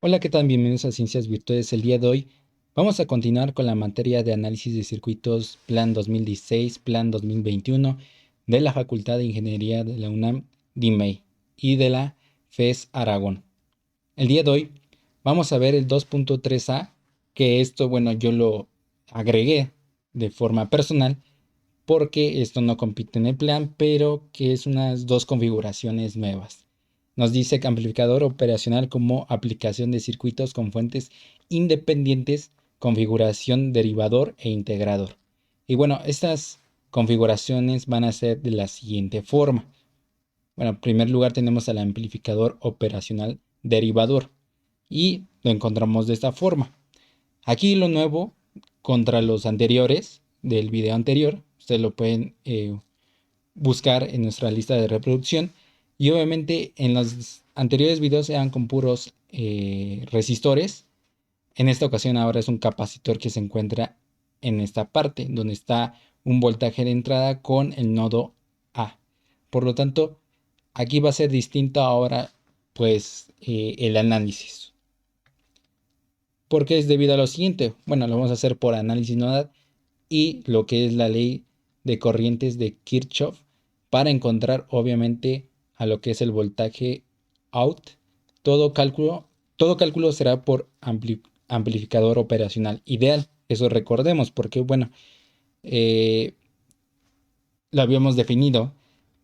Hola, ¿qué tal? Bienvenidos a Ciencias Virtuales. El día de hoy vamos a continuar con la materia de análisis de circuitos Plan 2016, Plan 2021 de la Facultad de Ingeniería de la UNAM, DIMEI, y de la FES Aragón. El día de hoy vamos a ver el 2.3a, que esto, bueno, yo lo agregué de forma personal porque esto no compite en el plan, pero que es unas dos configuraciones nuevas. Nos dice que amplificador operacional como aplicación de circuitos con fuentes independientes, configuración derivador e integrador. Y bueno, estas configuraciones van a ser de la siguiente forma. Bueno, en primer lugar tenemos al amplificador operacional derivador y lo encontramos de esta forma. Aquí lo nuevo contra los anteriores del video anterior, ustedes lo pueden buscar en nuestra lista de reproducción. Y obviamente en los anteriores videos eran con puros resistores. En esta ocasión ahora es un capacitor que se encuentra en esta parte, donde está un voltaje de entrada con el nodo A. Por lo tanto, aquí va a ser distinto ahora pues el análisis. Porque es debido a lo siguiente. Bueno, lo vamos a hacer por análisis nodal y lo que es la ley de corrientes de Kirchhoff para encontrar obviamente a lo que es el voltaje out. Todo cálculo, todo cálculo será por amplificador operacional ideal. Eso recordemos porque bueno, eh, lo habíamos definido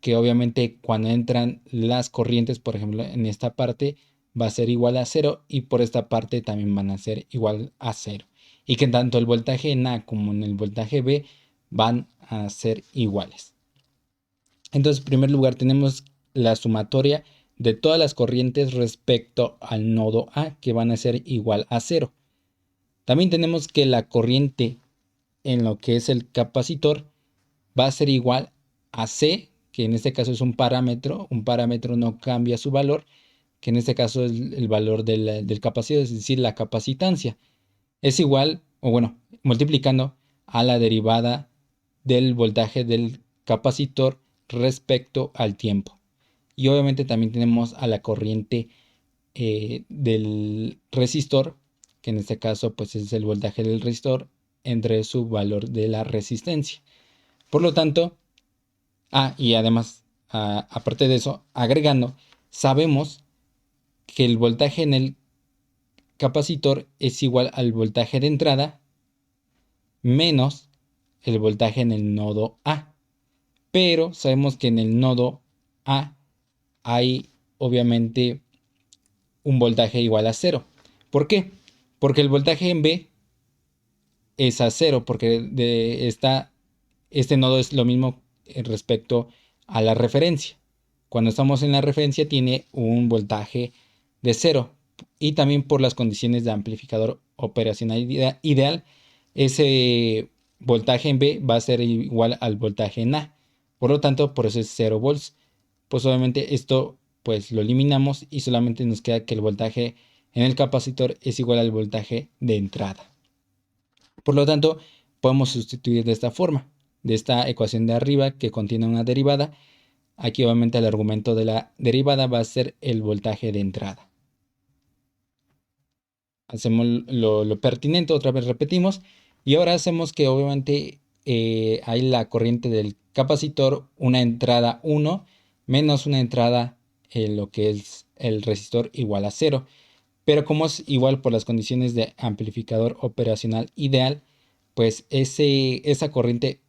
que obviamente cuando entran las corrientes, por ejemplo, en esta parte va a ser igual a cero y por esta parte también van a ser igual a cero. Y que tanto el voltaje en A como en el voltaje B van a ser iguales. Entonces, en primer lugar, tenemos la sumatoria de todas las corrientes respecto al nodo A que van a ser igual a cero. También tenemos que la corriente en lo que es el capacitor va a ser igual a C, que en este caso es un parámetro no cambia su valor, que en este caso es el valor del capacitor, es decir, la capacitancia. Es igual, o bueno, multiplicando a la derivada del voltaje del capacitor respecto al tiempo. Y obviamente también tenemos a la corriente del resistor, que en este caso pues es el voltaje del resistor entre su valor de la resistencia. Por lo tanto, y además, aparte de eso, agregando, sabemos que el voltaje en el capacitor es igual al voltaje de entrada menos el voltaje en el nodo A. Pero sabemos que en el nodo A hay obviamente un voltaje igual a cero. ¿Por qué? Porque el voltaje en B es a cero, porque este nodo es lo mismo respecto a la referencia. Cuando estamos en la referencia tiene un voltaje de cero. Y también por las condiciones de amplificador operacional ideal, ese voltaje en B va a ser igual al voltaje en A. Por lo tanto, por eso es 0 volts. Pues obviamente esto pues lo eliminamos y solamente nos queda que el voltaje en el capacitor es igual al voltaje de entrada. Por lo tanto, podemos sustituir de esta forma, de esta ecuación de arriba que contiene una derivada. Aquí obviamente el argumento de la derivada va a ser el voltaje de entrada. Hacemos lo pertinente, otra vez repetimos, y ahora hacemos que obviamente hay la corriente del capacitor, una entrada 1 menos una entrada lo que es el resistor igual a 0. Pero como es igual por las condiciones de amplificador operacional ideal, pues esa corriente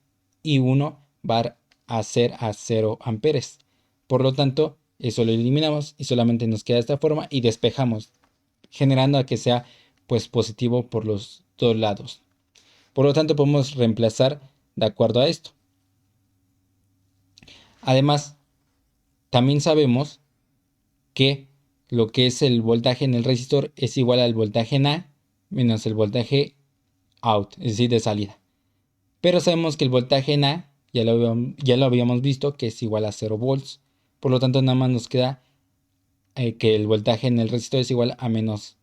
I1 va a ser a 0 amperes. Por lo tanto, eso lo eliminamos y solamente nos queda de esta forma y despejamos, generando a que sea pues positivo por los dos lados. Por lo tanto, podemos reemplazar de acuerdo a esto. Además, también sabemos que lo que es el voltaje en el resistor es igual al voltaje en A menos el voltaje out, es decir, de salida. Pero sabemos que el voltaje en A ya lo habíamos visto que es igual a 0 volts. Por lo tanto, nada más nos queda que el voltaje en el resistor es igual a menos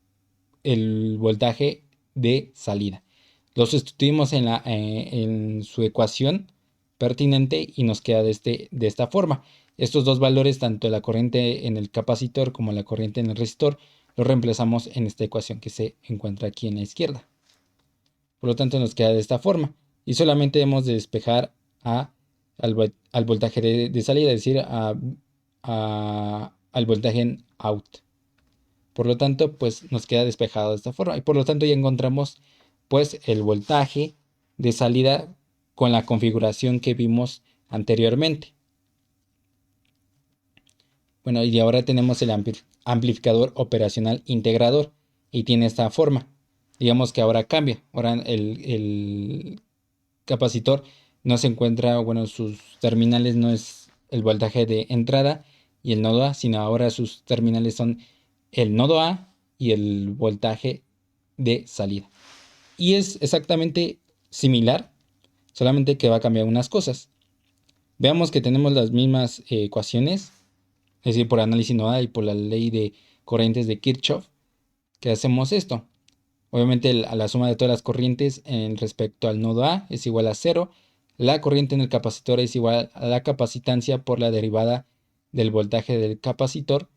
el voltaje de salida. Lo sustituimos en su ecuación pertinente y nos queda de esta forma. Estos dos valores, tanto la corriente en el capacitor como la corriente en el resistor, lo reemplazamos en esta ecuación que se encuentra aquí en la izquierda. Por lo tanto, nos queda de esta forma. Y solamente debemos de despejar al voltaje de salida, es decir, al voltaje en out. Por lo tanto, pues nos queda despejado de esta forma. Y por lo tanto ya encontramos pues el voltaje de salida con la configuración que vimos anteriormente. Bueno, y ahora tenemos el amplificador operacional integrador y tiene esta forma. Digamos que ahora cambia. Ahora el capacitor no se encuentra, bueno, sus terminales no es el voltaje de entrada y el nodo A, sino ahora sus terminales son el nodo A y el voltaje de salida. Y es exactamente similar, solamente que va a cambiar unas cosas. Veamos que tenemos las mismas ecuaciones, es decir, por análisis nodal y por la ley de corrientes de Kirchhoff, que hacemos esto. Obviamente a la suma de todas las corrientes en respecto al nodo A es igual a 0. La corriente en el capacitor es igual a la capacitancia por la derivada del voltaje del capacitor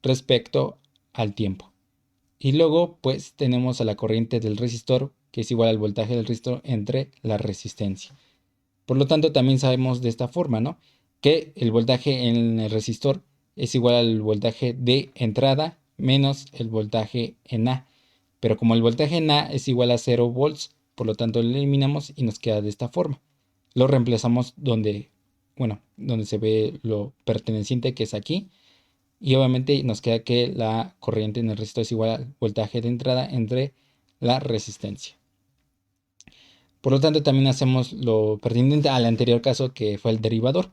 respecto al tiempo. Y luego pues tenemos a la corriente del resistor que es igual al voltaje del resistor entre la resistencia. Por lo tanto también sabemos de esta forma, ¿no? Que el voltaje en el resistor es igual al voltaje de entrada menos el voltaje en A. Pero como el voltaje en A es igual a 0 volts, por lo tanto lo eliminamos y nos queda de esta forma. Lo reemplazamos donde se ve lo perteneciente que es aquí. Y obviamente nos queda que la corriente en el resistor es igual al voltaje de entrada entre la resistencia. Por lo tanto también hacemos lo pertinente al anterior caso que fue el derivador.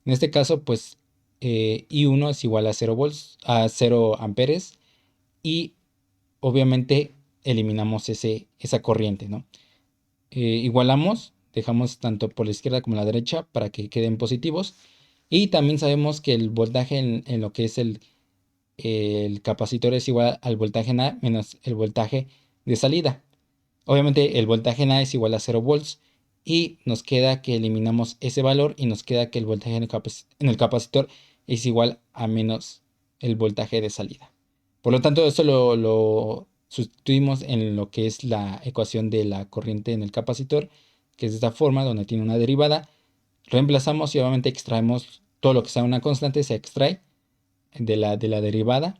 En este caso pues I1 es igual a 0 volts, a 0 amperes y obviamente eliminamos esa corriente, ¿no? Igualamos, dejamos tanto por la izquierda como la derecha para que queden positivos. Y también sabemos que el voltaje en lo que es el capacitor es igual al voltaje en A menos el voltaje de salida. Obviamente el voltaje en A es igual a 0 volts y nos queda que eliminamos ese valor y nos queda que el voltaje en el capacitor es igual a menos el voltaje de salida. Por lo tanto, esto lo sustituimos en lo que es la ecuación de la corriente en el capacitor, que es de esta forma, donde tiene una derivada. Reemplazamos y obviamente extraemos todo lo que sea una constante, se extrae de la derivada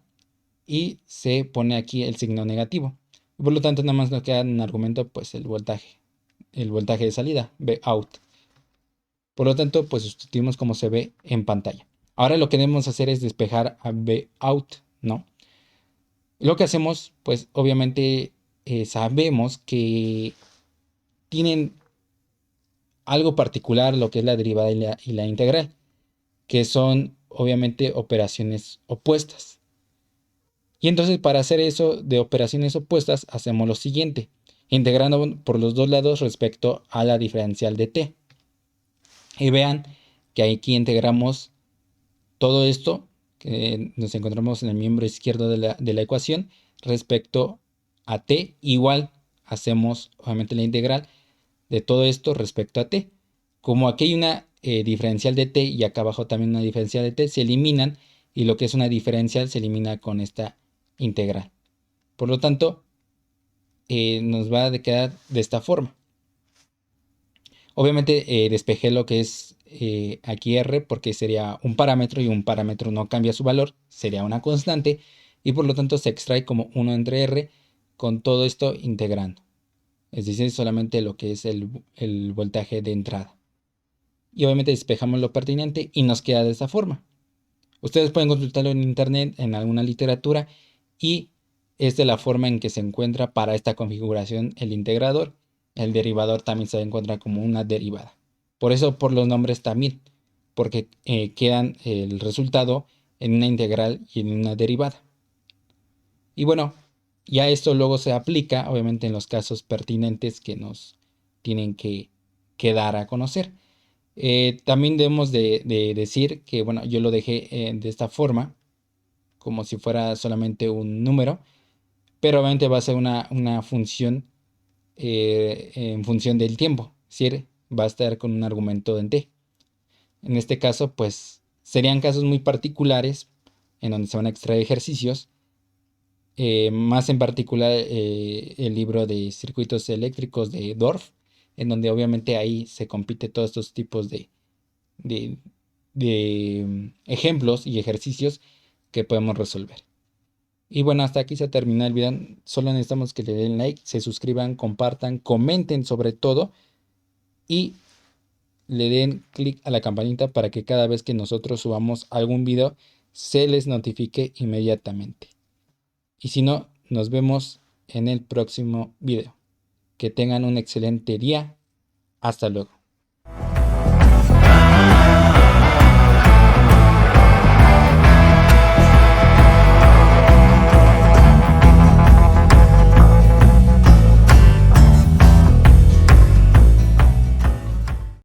y se pone aquí el signo negativo. Por lo tanto, nada más nos queda en argumento pues el voltaje de salida, V out. Por lo tanto, pues sustituimos como se ve en pantalla. Ahora lo que debemos hacer es despejar a V out, ¿no? Lo que hacemos, pues obviamente sabemos que tienen algo particular lo que es la derivada y la integral, que son obviamente operaciones opuestas. Y entonces para hacer eso de operaciones opuestas hacemos lo siguiente, integrando por los dos lados respecto a la diferencial de t. Y vean que aquí integramos todo esto que nos encontramos en el miembro izquierdo de la ecuación respecto a t, igual hacemos obviamente la integral de todo esto respecto a t. Como aquí hay una diferencial de t y acá abajo también una diferencial de t, se eliminan y lo que es una diferencial se elimina con esta integral. Por lo tanto, nos va a quedar de esta forma. Obviamente despejé lo que es aquí r porque sería un parámetro y un parámetro no cambia su valor, sería una constante y por lo tanto se extrae como 1 entre r con todo esto integrando. Es decir, solamente lo que es el voltaje de entrada. Y obviamente despejamos lo pertinente y nos queda de esta forma. Ustedes pueden consultarlo en internet, en alguna literatura y esta es la forma en que se encuentra para esta configuración el integrador. El derivador también se encuentra como una derivada. Por eso por los nombres también, porque quedan el resultado en una integral y en una derivada. Y bueno, ya esto luego se aplica obviamente en los casos pertinentes que nos tienen que dar a conocer. También debemos de decir que, bueno, yo lo dejé de esta forma, como si fuera solamente un número, pero obviamente va a ser una función en función del tiempo, es decir, va a estar con un argumento en t. En este caso, pues serían casos muy particulares en donde se van a extraer ejercicios más en particular el libro de circuitos eléctricos de Dorf, en donde obviamente ahí se compite todos estos tipos de, ejemplos y ejercicios que podemos resolver. Y bueno, hasta aquí se termina el video. Solo necesitamos que le den like, se suscriban, compartan, comenten sobre todo y le den clic a la campanita para que cada vez que nosotros subamos algún video se les notifique inmediatamente. Y si no, nos vemos en el próximo video. Que tengan un excelente día. Hasta luego.